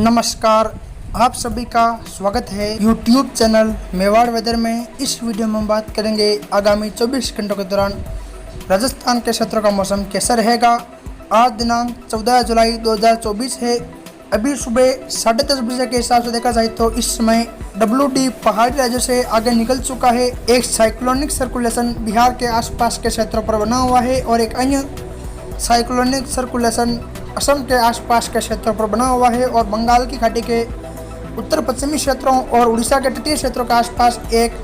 नमस्कार, आप सभी का स्वागत है YouTube चैनल मेवाड़ वेदर में। इस वीडियो में हम बात करेंगे आगामी 24 घंटों के दौरान राजस्थान के क्षेत्रों का मौसम कैसा रहेगा। आज दिनांक 14 जुलाई 2024 है। अभी सुबह 10:30 बजे के हिसाब से देखा जाए तो इस समय WD पहाड़ी राज्यों से आगे निकल चुका है। एक साइक्लोनिक सर्कुलेशन बिहार के आसपास के क्षेत्रों पर बना हुआ है और एक अन्य साइक्लोनिक सर्कुलेशन असम के आसपास के क्षेत्रों पर बना हुआ है और बंगाल की खाड़ी के उत्तर पश्चिमी क्षेत्रों और उड़ीसा के तटीय क्षेत्रों के आसपास एक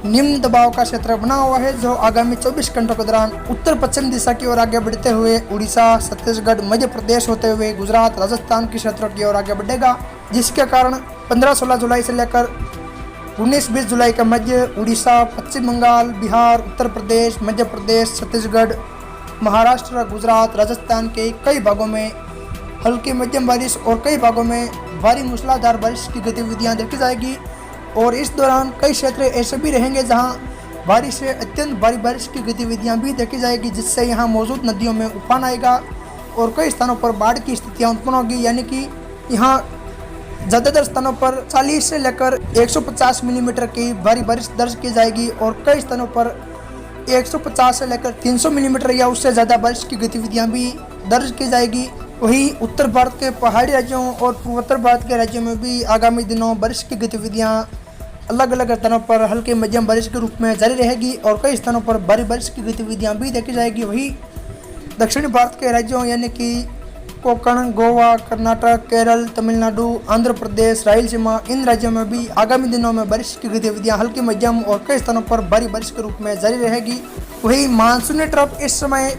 निम्न दबाव का क्षेत्र बना हुआ है, जो आगामी 24 घंटों के दौरान उत्तर पश्चिम दिशा की ओर आगे बढ़ते हुए उड़ीसा, छत्तीसगढ़, मध्य प्रदेश होते हुए गुजरात, राजस्थान के क्षेत्रों की ओर आगे बढ़ेगा, जिसके कारण 15-16 जुलाई से लेकर 19-20 जुलाई के मध्य उड़ीसा, पश्चिम बंगाल, बिहार, उत्तर प्रदेश, मध्य प्रदेश, छत्तीसगढ़, महाराष्ट्र, गुजरात, राजस्थान के कई भागों में हल्की मध्यम बारिश और कई भागों में भारी मूसलाधार बारिश की गतिविधियां देखी जाएगी। और इस दौरान कई क्षेत्र ऐसे भी रहेंगे जहां भारी से अत्यंत भारी बारिश की गतिविधियां भी देखी जाएगी, जिससे यहां मौजूद नदियों में उफान आएगा और कई स्थानों पर बाढ़ की स्थितियां उत्पन्न होगी। यानी कि यहां ज़्यादातर स्थानों पर 40 से लेकर 150 मिलीमीटर की भारी बारिश दर्ज की जाएगी और कई स्थानों पर 150 से लेकर 300 मिलीमीटर या उससे ज़्यादा बारिश की गतिविधियां भी दर्ज की जाएगी। वहीं उत्तर भारत के पहाड़ी राज्यों और पूर्वोत्तर भारत के राज्यों में भी आगामी दिनों बारिश की गतिविधियां अलग अलग स्थानों पर हल्के मध्यम बारिश के रूप में जारी रहेगी और कई स्थानों पर भारी बारिश की गतिविधियां भी देखी जाएगी। वहीं दक्षिणी भारत के राज्यों यानी कि कोंकण, गोवा, कर्नाटक, केरल, तमिलनाडु, आंध्र प्रदेश, रायलसीमा, इन राज्यों में भी आगामी दिनों में बारिश की गतिविधियां हल्की मध्यम और कई स्थानों पर भारी बारिश के रूप में जारी रहेगी। वहीं मानसूनी ट्रफ इस समय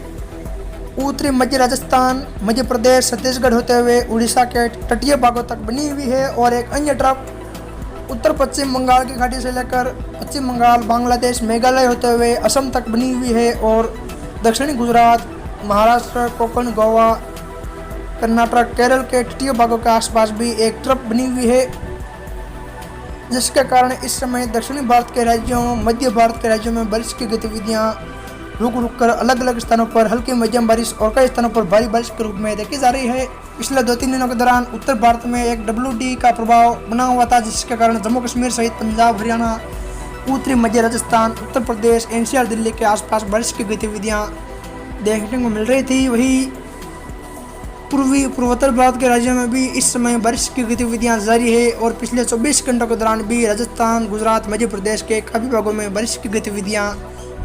उत्तरी मध्य राजस्थान, मध्य प्रदेश, छत्तीसगढ़ होते हुए उड़ीसा के तटीय भागों तक बनी हुई है और एक अन्य ट्रफ उत्तर पश्चिम बंगाल की खाड़ी से लेकर पश्चिम बंगाल, बांग्लादेश, मेघालय होते हुए असम तक बनी हुई है और दक्षिणी गुजरात, महाराष्ट्र, कोंकण, गोवा, कर्नाटक, केरल के तटीय भागों के आसपास भी एक ट्रफ बनी हुई है, जिसके कारण इस समय दक्षिणी भारत के राज्यों, मध्य भारत के राज्यों में बारिश की गतिविधियां रुक रुक कर अलग अलग स्थानों पर हल्की मध्यम बारिश और कई स्थानों पर भारी बारिश के रूप में देखी जा रही है। पिछले 2-3 दिनों के दौरान उत्तर भारत में एक WD का प्रभाव बना हुआ था, जिसके कारण जम्मू कश्मीर सहित पंजाब, हरियाणा, उत्तरी मध्य राजस्थान, उत्तर प्रदेश, NCR, दिल्ली के आसपास बारिश की गतिविधियां देखने को मिल रही थी। वहीं पूर्वोत्तर भारत के राज्यों में भी इस समय बारिश की गतिविधियां जारी है और पिछले 24 घंटों के दौरान भी राजस्थान, गुजरात, मध्य प्रदेश के काफ़ी भागों में बारिश की गतिविधियां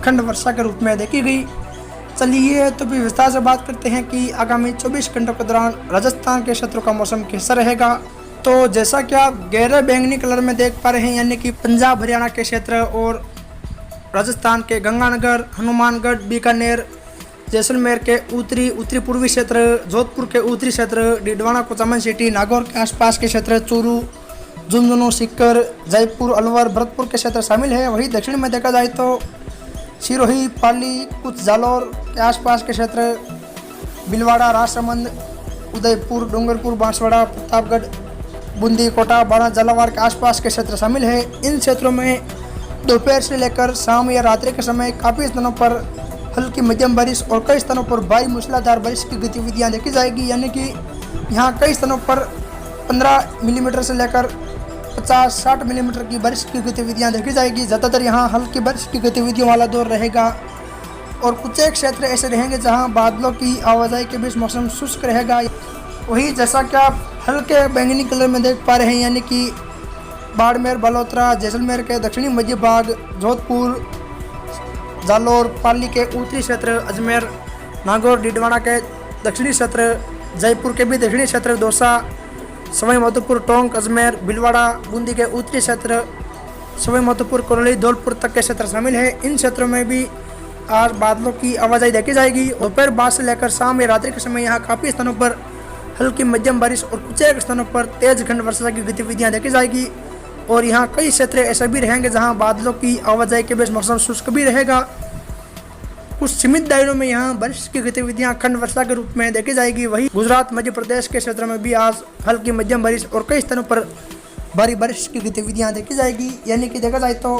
खंड वर्षा के रूप में देखी गई। चलिए तो भी विस्तार से बात करते हैं कि आगामी 24 घंटों के दौरान राजस्थान के क्षेत्रों का मौसम कैसा रहेगा। तो जैसा कि आप गहरे बैंगनी कलर में देख पा रहे हैं, यानी कि पंजाब, हरियाणा के क्षेत्र और राजस्थान के गंगानगर, हनुमानगढ़, बीकानेर, जैसलमेर के उत्तरी पूर्वी क्षेत्र, जोधपुर के उत्तरी क्षेत्र, डिडवाना, कोचामन सिटी, नागौर के आसपास के क्षेत्र, चूरू, झुंझुनू, सीकर, जयपुर, अलवर, भरतपुर के क्षेत्र शामिल है। वहीं दक्षिण में देखा जाए तो सिरोही, पाली, कुछ जालौर के आसपास के क्षेत्र, भीलवाड़ा, राजसमंद, उदयपुर, डूंगरपुर, बांसवाड़ा, प्रतापगढ़, बूंदी, कोटा, बाड़ा, झालावाड़ के आसपास के क्षेत्र शामिल है। इन क्षेत्रों में दोपहर से लेकर शाम या रात्रि के समय काफ़ी स्थानों पर हल्की मध्यम बारिश और कई स्थानों पर भारी मूसलाधार बारिश की गतिविधियां देखी जाएगी। यानी कि यहाँ कई स्थानों पर 15 मिलीमीटर से लेकर 50-60 मिलीमीटर की बारिश की गतिविधियां देखी जाएगी। ज़्यादातर यहाँ हल्की बारिश की गतिविधियों वाला दौर रहेगा और कुछ एक क्षेत्र ऐसे रहेंगे जहाँ बादलों की आवाजाही के बीच मौसम शुष्क रहेगा। वही जैसा कि आप हल्के बैंगनी कलर में देख पा रहे हैं, यानी कि बाड़मेर, बालोतरा, जैसलमेर के दक्षिणी मध्य भाग, जोधपुर, जालौर, पाली के उत्तरी क्षेत्र, अजमेर, नागौर, डिडवाना के दक्षिणी क्षेत्र, जयपुर के भी दक्षिणी क्षेत्र, दौसा, सवाई माधोपुर, टोंक, अजमेर, भीलवाड़ा, बूंदी के उत्तरी क्षेत्र, सवाई माधोपुर, करौली, धौलपुर तक के क्षेत्र शामिल है। इन क्षेत्रों में भी आज बादलों की आवाजाही देखी जाएगी। दोपहर बाद से लेकर शाम या रात्रि के समय यहाँ काफ़ी स्थानों पर हल्की मध्यम बारिश और कुछ एक स्थानों पर तेज खंड वर्षा की गतिविधियाँ देखी जाएगी और यहाँ कई क्षेत्र ऐसे भी रहेंगे जहाँ बादलों की आवाजाही के बीच मौसम शुष्क भी रहेगा। कुछ सीमित दायरों में यहाँ बारिश की गतिविधियां खंड वर्षा के रूप में देखी जाएगी। वहीं गुजरात, मध्य प्रदेश के क्षेत्र में भी आज हल्की मध्यम बारिश और कई स्थानों पर भारी बारिश की गतिविधियां देखी जाएगी। यानी कि देखा जाए तो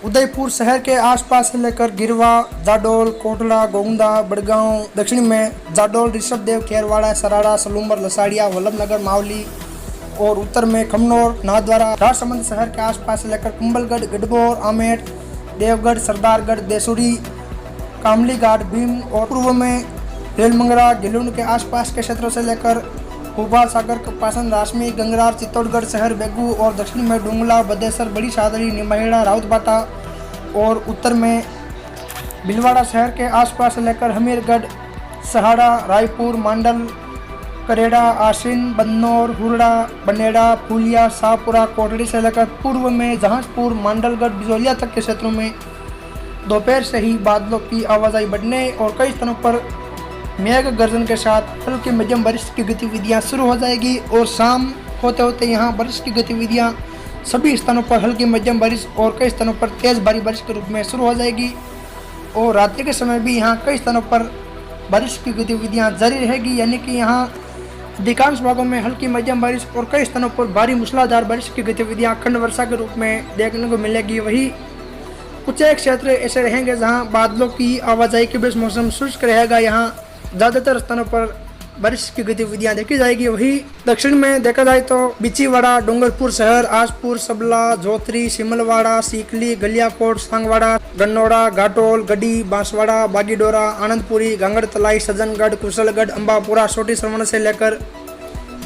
उदयपुर शहर के आसपास से लेकर गिरवा, जाडोल, कोटला, गोंदा, बड़गांव, दक्षिण में जाडोल, ऋषभदेव, खेरवाड़ा, सराड़ा, सलूम्बर, लसाड़िया, वल्लभनगर, मावली और उत्तर में खमनौर, नाथद्वारा। राजसमंद शहर के आसपास से लेकर कुंभलगढ़, गढ़बोर, आमेर, देवगढ़, सरदारगढ़, देसूरी, कामली घाट, भीम और पूर्व में रेलमंगरा, गिलुंड के आसपास के क्षेत्रों से लेकर भोपाल, सागर, कपासन, रासमी, गंगरार, चित्तौड़गढ़ शहर, बेगू और दक्षिण में डुंगला, बदेसर, बड़ी सादरी, निम्बाहेड़ा, राउतबाटा और उत्तर में भीलवाड़ा शहर के आसपास से लेकर हमीरगढ़, सहाड़ा, रायपुर, मांडल, करेड़ा, आश्विन, बन्नौर, हुरड़ा, बनेड़ा, फूलिया, शाहपुरा, कोटड़ी से लेकर पूर्व में जहांजपुर, मांडलगढ़, बिजौलिया तक के क्षेत्रों में दोपहर से ही बादलों की आवाजाही बढ़ने और कई स्थानों पर मेघ गर्जन के साथ हल्की मध्यम बारिश की गतिविधियां शुरू हो जाएगी और शाम होते होते यहां बारिश की गतिविधियां सभी स्थानों पर हल्की मध्यम बारिश और कई स्थानों पर तेज भारी बारिश के रूप में शुरू हो जाएगी और रात्रि के समय भी यहां कई स्थानों पर बारिश की गतिविधियां जारी रहेगी, यानी कि यहां अधिकांश भागों में हल्की मध्यम बारिश और कई स्थानों पर भारी मूसलाधार बारिश की गतिविधियां खंड वर्षा के रूप में देखने को मिलेगी। वही कुछ एक क्षेत्र ऐसे रहेंगे जहां बादलों की आवाजाही के बीच मौसम शुष्क रहेगा, यहाँ ज़्यादातर स्थानों पर बारिश की गतिविधियां देखी जाएगी। वही दक्षिण में देखा जाए तो बिचीवाड़ा, डूंगरपुर शहर, आजपुर, सबला, जोतरी, सिमलवाड़ा, सीकली, गलियाकोट, सांगवाड़ा, गन्नौड़ा, घाटोल, गड्डी, बांसवाड़ा, बागीडोरा, आनंदपुरी, गांगड़तलाई, सज्जनगढ़, कुशलगढ़, अंबापुरा, छोटी श्रवण से लेकर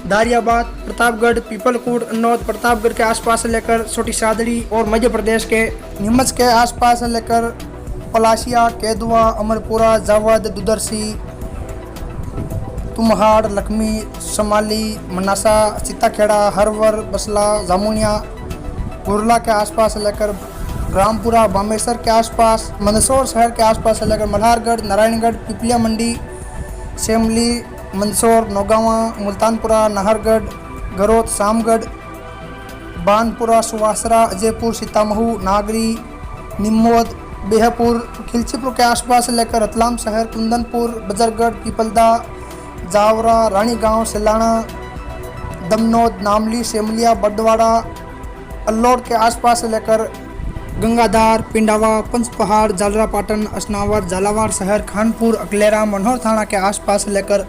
दारियाबाद, प्रतापगढ़, पीपलकोट, अन्नौद, प्रतापगढ़ के आसपास से लेकर छोटी सादड़ी और मध्य प्रदेश के नीमच के आसपास से लेकर पलाशिया, केदुआ, अमरपुरा, जावद, दुदरसी, तुमहाड़, लखमी, समाली, मनासा, सीताखेड़ा, हरवर, बसला, जामुनिया, गुरला के आसपास से लेकर रामपुरा, बामेश्वर के आसपास, मंदसौर शहर के आसपास से लेकर मल्हारगढ़, नारायणगढ़, पिपलिया मंडी, शेमली, मंदसौर, नौगावा, मुल्तानपुरा, नाहरगढ़, गरोत, शामगढ़, बानपुरा, सुवासरा, अजयपुर, सीतामऊ, नागरी, निम्मोद, बेहपुर, खिलचीपुर के आसपास से लेकर रतलाम शहर, कुंदनपुर, बजरगढ़, पीपलदा, जावरा, रानीगांव, सिलाना, दमनौद, नामली, सेमलिया, बडवाड़ा, अल्लौड़ के आसपास से लेकर गंगाधार, पिंडावा, पंचपहाड़, जालरापाटन, असनावर, झालावाड़ शहर, खानपुर, अकलेरा, मनोहर थाना के आसपास से लेकर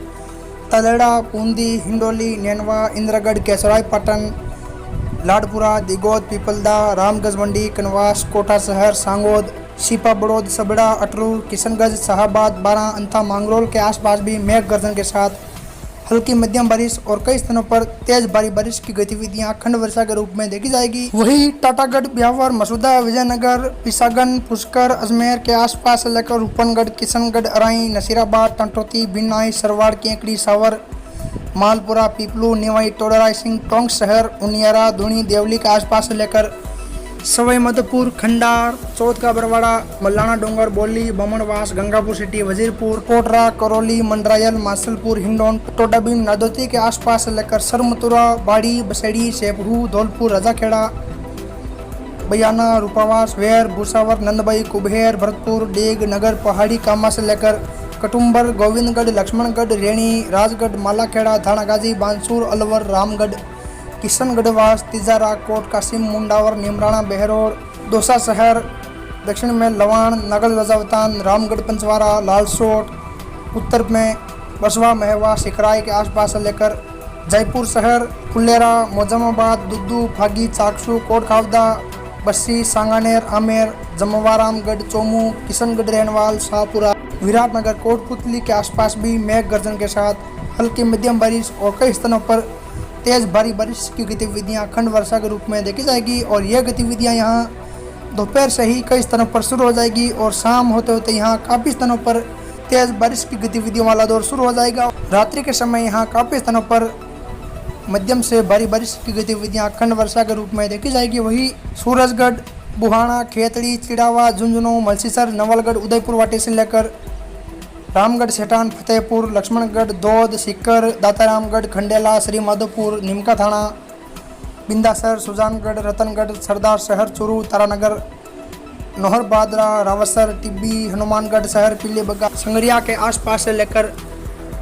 तलेड़ा, बूंदी, हिंडोली, नैनवा, इंद्रगढ़, केसराय पाटन, लाडपुरा, दिगोद, पीपलदा, रामगंज मंडी, कनवास, कोटा शहर, सांगोद, सीपा, बड़ौद, सबड़ा, अटरूर, किशनगंज, शाहबाद, बारा, अंथा, मांगरोल के आसपास भी मेघ गर्जन के साथ हल्की मध्यम बारिश और कई स्थानों पर तेज भारी बारिश की गतिविधियां खंड वर्षा के रूप में देखी जाएगी। वही टाटागढ़, ब्यावर, मसूदा, विजयनगर, पिसागन, पुष्कर, अजमेर के आसपास से लेकर रूपनगढ़, किशनगढ़, अराई, नसीराबाद, टंटोती, बिनाई, सरवाड़, केंकड़ी, सावर, मालपुरा, पीपलू, नेवाई, टोडराई सिंह, टोंक शहर, उनियारा, धुनी, देवली के आसपास से लेकर सवाई माधोपुर, खंडार, चौथ का बरवाड़ा, मल्लाना डोंगर, बोली, बमनवास, गंगापुर सिटी, वजीरपुर, कोटरा, करौली, मंडरायल, मासलपुर, हिंडौन, टोडाबीन, नादोती के आसपास से लेकर सरमतुरा, बाड़ी, बसेड़ी, सेपहू, धौलपुर, रजाखेड़ा, बयाना, रूपावास, वेर, भूसावर, नंदबाई, कुबेर, भरतपुर, डेग, नगर, पहाड़ी कामा से लेकर कटुम्बर, गोविंदगढ़, लक्ष्मणगढ़, रेणी, राजगढ़, मालाखेड़ा, थानागाजी, बांसुर, अलवर, रामगढ़, किशनगढ़वास, तिजारा, कोट कासिम, मुंडावर, निमराना, बहरोर, दौसा शहर, दक्षिण में लवाण, नगल, रजावतान, रामगढ़, पंचवारा, लालसोट, उत्तर में बसवा, महवा, सिकराय के आसपास से लेकर जयपुर शहर, फुलेरा, मोजमाबाद, दुद्दू, फागी, चाकसू, कोट खावदा, बस्सी, सांगानेर, आमेर, जमवारामगढ़, चोमू, किशनगढ़, रेनवाल, शाहपुरा, विराटनगर, कोटपुतली के आसपास भी मेघ गर्जन के साथ हल्की मध्यम बारिश और कई स्थानों पर तेज भारी बारिश की गतिविधियां खंड वर्षा के रूप में देखी जाएगी और यह गतिविधियां यहां दोपहर से ही कई स्थानों पर शुरू हो जाएगी और शाम होते होते यहां काफ़ी स्थानों पर तेज बारिश की गतिविधियों वाला दौर शुरू हो जाएगा। रात्रि के समय यहां काफ़ी स्थानों पर मध्यम से भारी बारिश की गतिविधियां खंड वर्षा के रूप में देखी जाएगी। वही सूरजगढ़, बुहाना, खेतड़ी, चिड़ावा, झुंझुनू, मलसीसर, नवलगढ़, उदयपुर वाटी से लेकर रामगढ़, सेठान, फतेहपुर, लक्ष्मणगढ़, दौद, सीकर, दातारामगढ़, खंडेला, श्री माधोपुर, निमका थाना, बिंदासर, सुजानगढ़, रतनगढ़, सरदार शहर, चूरू, तारानगर, नोहर बादरा, रावसर, टिब्बी, हनुमानगढ़ शहर, पीलीबग्गा, संगरिया के आसपास से लेकर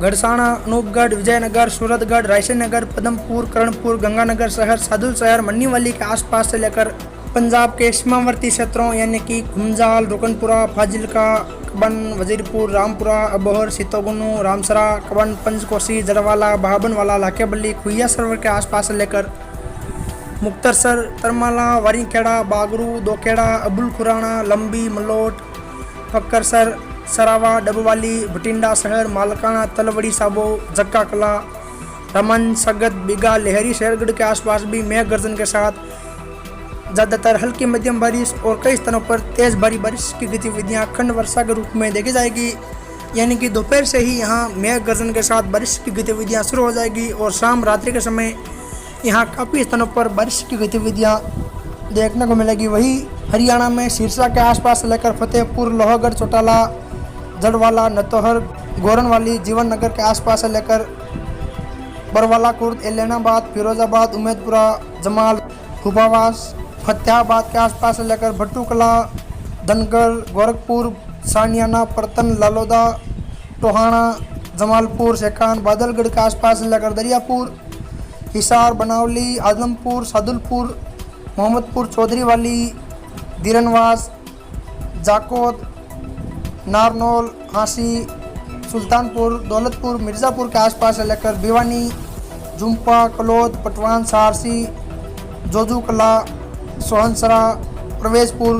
गढ़साना, अनूपगढ़, विजयनगर, सूरतगढ़, रायसेनगर, पदमपुर, करणपुर, गंगानगर शहर, सादुल शहर, मन्नीवाली के आसपास से लेकर पंजाब के सीमावर्ती क्षेत्रों यानी कि खुमजाल, रुकनपुरा, फाजिलका, कबन, वजीरपुर, रामपुरा, अबोहर, सीतोगुनु, रामसरा, कबन, पंचकोसी, जड़वाला, बाबनवाला, लाकेबली, खुइया सरोवर के आसपास से लेकर मुक्तसर, तरमाला, वारीखेड़ा, बागरू, दोखेड़ा, अबुल खुराना, लंबी, मलोट, फक्करसर, सरावा, डबवाली, भटिंडा शहर, मालकाना, तलवड़ी साबो, जक्का कला, रमन, सगत, बिगा, लहरी, शेरगढ़ के आसपास भी मेघ गर्जन के साथ ज़्यादातर हल्की मध्यम बारिश और कई स्थानों पर तेज़ भारी बारिश की गतिविधियां खंड वर्षा के रूप में देखी जाएगी। यानी कि दोपहर से ही यहां मेघ गर्जन के साथ बारिश की गतिविधियां शुरू हो जाएगी और शाम रात्रि के समय यहां काफ़ी स्थानों पर बारिश की गतिविधियां देखने को मिलेगी। वही हरियाणा में सिरसा के आसपास से लेकर फतेहपुर, लोहगढ़, चौटाला, जड़वाला, नतोहर, गोरनवाली, जीवन नगर के आसपास से लेकर बरवाला कुर्द, एलनाबाद, फिरोजाबाद, उमेदपुरा, जमाल, खुबावास, फतेहाबाद के आसपास से लेकर भट्टूकला, धनगढ़, गोरखपुर, सानियाना, परतन, लालोदा, टोहाना, जमालपुर, सेखान, बादलगढ़ के आसपास से लेकर दरियापुर, हिसार, बनावली, आजमपुर, सादुलपुर, मोहम्मदपुर, चौधरीवाली, धीरनवास, जाकोद, नारनौल, हांसी, सुल्तानपुर, दौलतपुर, मिर्ज़ापुर के आसपास से लेकर भिवानी, जुम्पा, कलौद, पटवान, सारसी, जोजूकला, सोहनसरा, प्रवेशपुर,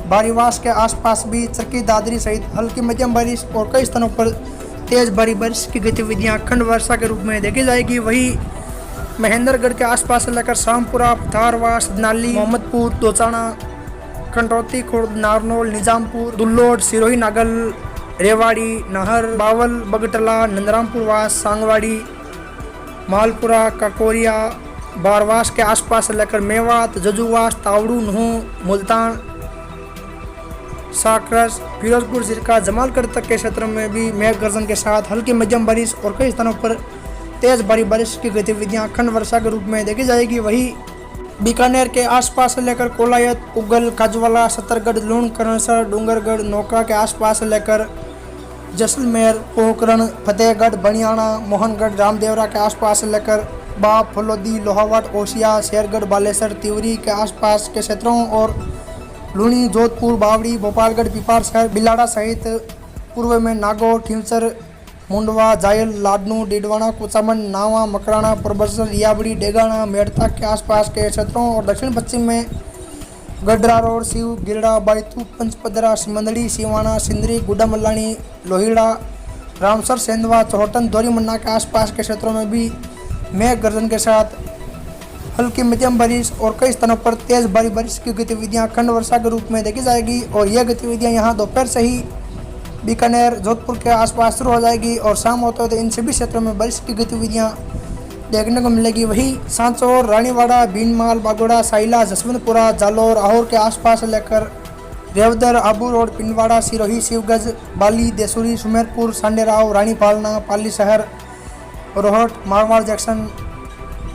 बारीवास के आसपास भी चरकी, दादरी सहित हल्की मध्यम बारिश और कई स्थानों पर तेज़ भारी बारिश की गतिविधियां खंड वर्षा के रूप में देखी जाएगी। वही महेंद्रगढ़ के आसपास से लेकर शामपुरा, थारवास, नाली, मोहम्मदपुर, दोचाना, कंटौती खुर्द, नारनौल, निजामपुर, दुल्लोड, सिरोही, नागल, रेवाड़ी, नाहर, बावल, बगटला, नंदरामपुर वास, सांगवाड़ी, मालपुरा, काकोरिया, बारवास के आसपास से लेकर मेवात, जजुवास, तावड़ू, नूह, मुल्तान, साकरस, फिरोजपुर, सिरका, जमालगढ़ तक के क्षेत्रों में भी मेघ गर्जन के साथ हल्की मध्यम बारिश और कई स्थानों पर तेज़ भारी बारिश की गतिविधियां खंड वर्षा के रूप में देखी जाएगी। वही बीकानेर के आसपास से लेकर कोलायत, उगल, काजवाला, सत्तरगढ़, लूण, करणसर, डूंगरगढ़, नौका के आसपास से लेकर जैसलमेर, पोखरण, फतेहगढ़, बनियाना, मोहनगढ़, रामदेवरा के आसपास से लेकर बाप, फलोदी, लोहावट, ओसिया, शेरगढ़, बालेसर, तिवरी के आसपास के क्षेत्रों और लूणी, जोधपुर, बावड़ी, भोपालगढ़, पिपार शहर, बिलाड़ा सहित पूर्व में नागौर, ठीमसर, मुंडवा, जायल, लाडनू, डीडवाना, कुचामन, नावा, मकराना, परबसर, रियाबड़ी, डेगाना, मेड़ता के आसपास के क्षेत्रों और दक्षिण पश्चिम में गडरा रोड, शिव, गिरड़ा, बायतू, पंचपदरा, सिमंदड़ी, सिवाना, सिंदरी, गुड्डामल्लानी, लोहिड़ा, रामसर, सेंधवा, चौहटन, दोरीमन्ना के आसपास के क्षेत्रों में भी मेघ गर्जन के साथ हल्की मध्यम बारिश और कई स्थानों पर तेज़ भारी बारिश की गतिविधियां खंड वर्षा के रूप में देखी जाएगी। और यह गतिविधियां यहां दोपहर से ही बीकानेर, जोधपुर के आसपास शुरू हो जाएगी और शाम होते होते इन सभी क्षेत्रों में बारिश की गतिविधियां देखने को मिलेगी। वही सांचौर, रानीवाड़ा, भीनमाल, बागोड़ा, साइला, जसवंतपुरा, जालोर, आहोर के आसपास लेकर रेवदर, आबू रोड, पिंडवाड़ा, सिरोही, शिवगंज, बाली, देसूरी, सुमेरपुर, सांडेराव, रानी पालना, पाली शहर, रोहट, मारवाड़ जंक्शन,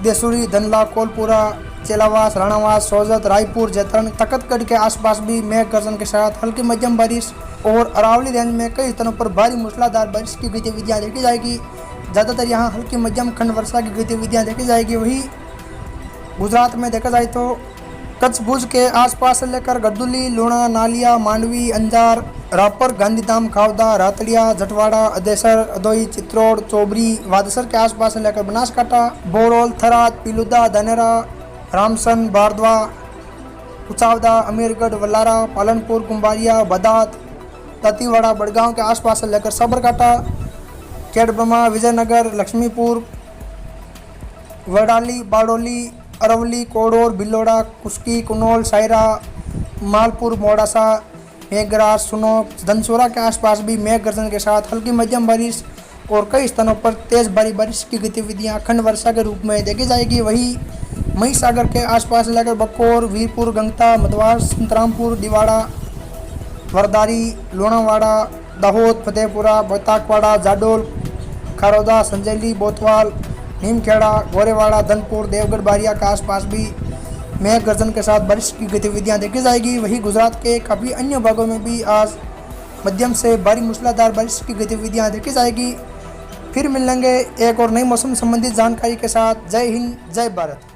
देसूरी, धनला, कोलपुरा, चेलावास, राणावास, सोजत, रायपुर, जैतरण, तकतगढ़ के आसपास भी मेघ गर्जन के साथ हल्की मध्यम बारिश और अरावली रेंज में कई स्थानों पर भारी मूसलाधार बारिश की गतिविधियां देखी जाएगी। ज़्यादातर यहाँ हल्की मध्यम खंड वर्षा की गतिविधियां देखी जाएगी। वही गुजरात में देखा जाए तो कच्छ, भुज के आसपास से लेकर गरदुली, लूणा, नालिया, मांडवी, अंजार, रापर, गांधीधाम, खावदा, रातड़िया, जटवाड़ा, अदेसर, अदोई, चित्रोड़, चौबरी, वादसर के आसपास से लेकर बनासकांठा, बोरोल, थराद, पिलुदा, धनेरा, रामसन, बारदवा, कुचावदा, अमीरगढ़, वल्लारा, पालनपुर, कुंभारिया, बदात, दतीवाड़ा, बड़गांव के आसपास से लेकर साबरकांठा, खेड़ब्रह्मा, विजयनगर, लक्ष्मीपुर, वडाली, बारडोली, अरवली, कोडोर, बिल्लोड़ा, कुस्की, कुनौल, सायरा, मालपुर, मोडासा, मेघराज, सुनोक, धनसोरा के आसपास भी मेघ गर्जन के साथ हल्की मध्यम बारिश और कई स्थानों पर तेज़ भारी बारिश की गतिविधियां खंड वर्षा के रूप में देखी जाएगी। वही महिसागर के आसपास लेकर बकोर, वीरपुर, गंगता, मधवार, संतरामपुर, दिवाड़ा, वरदारी, लोणावाड़ा, दाहोद, फतेहपुरा, बताकवाड़ा, जाडोल, खारोदा, संजेली, बोतवाल, नीमखेड़ा, गोरेवाड़ा, धनपुर, देवगढ़, बारिया के आसपास भी मेघ गर्जन के साथ बारिश की गतिविधियां देखी जाएगी। वहीं गुजरात के काफ़ी अन्य भागों में भी आज मध्यम से भारी मूसलाधार बारिश की गतिविधियां देखी जाएगी। फिर मिलेंगे एक और नई मौसम संबंधी जानकारी के साथ। जय हिंद, जय भारत।